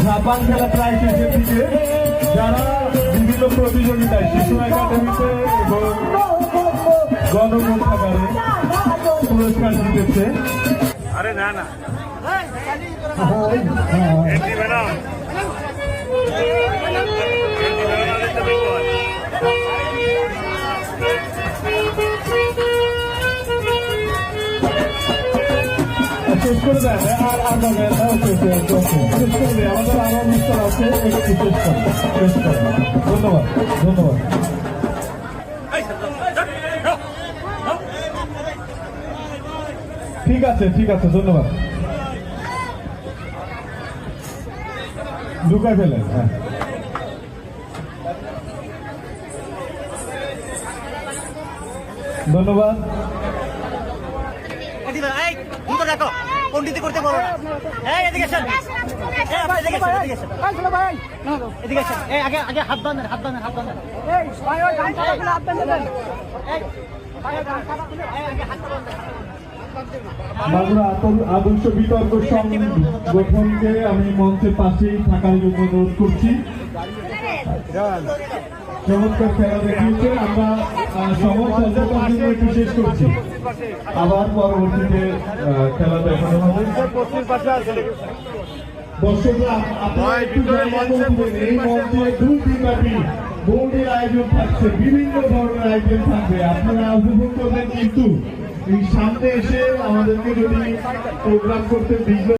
Japan খেলা প্রায় শেষের দিকে যারা বিভিন্ন প্রতিযোগিতায় শিশু একাডেমিতে এবং গণগ্রন্থাগারে পুরস্কার জিতেছে। আরে না না শেষ করে দেয় আর শেষ করে দেয় আমাদের আরো অনুষ্ঠান আছে একটু শেষ করে ধন্যবাদ ধন্যবাদ। ঠিক আছে ধন্যবাদ। ঢুকাই ফেলেন। হ্যাঁ ধন্যবাদ। দেখো পন্ডিতি করতে বলো না। এদিকে আসেন, এদিকে আসেন। আগে আগে হাত বাঁধেন, হাত বাঁধেন, হাত বাঁধেন। বাংলা আদর্শ বিতর্ক সংগঠনকে আমি মঞ্চের পাশেই থাকার জন্য অনুরোধ করছি। চমৎকার খেলা দেখিয়েছে। আমরা সময় স্বল্পতার জন্য একটু শেষ করছি, আবার পরবর্তীতে খেলা দেখানো হবে। দর্শকরা আপনারা একটু জায়গা করে দিবেন। এই মঞ্চে 2 দিনব্যাপী বৌনির আয়োজন থাকছে, বিভিন্ন ধরনের আয়োজন থাকবে, আপনারা উপভোগ করবেন। কিন্তু এই সামনে এসে আমাদেরকে যদি প্রোগ্রাম করতে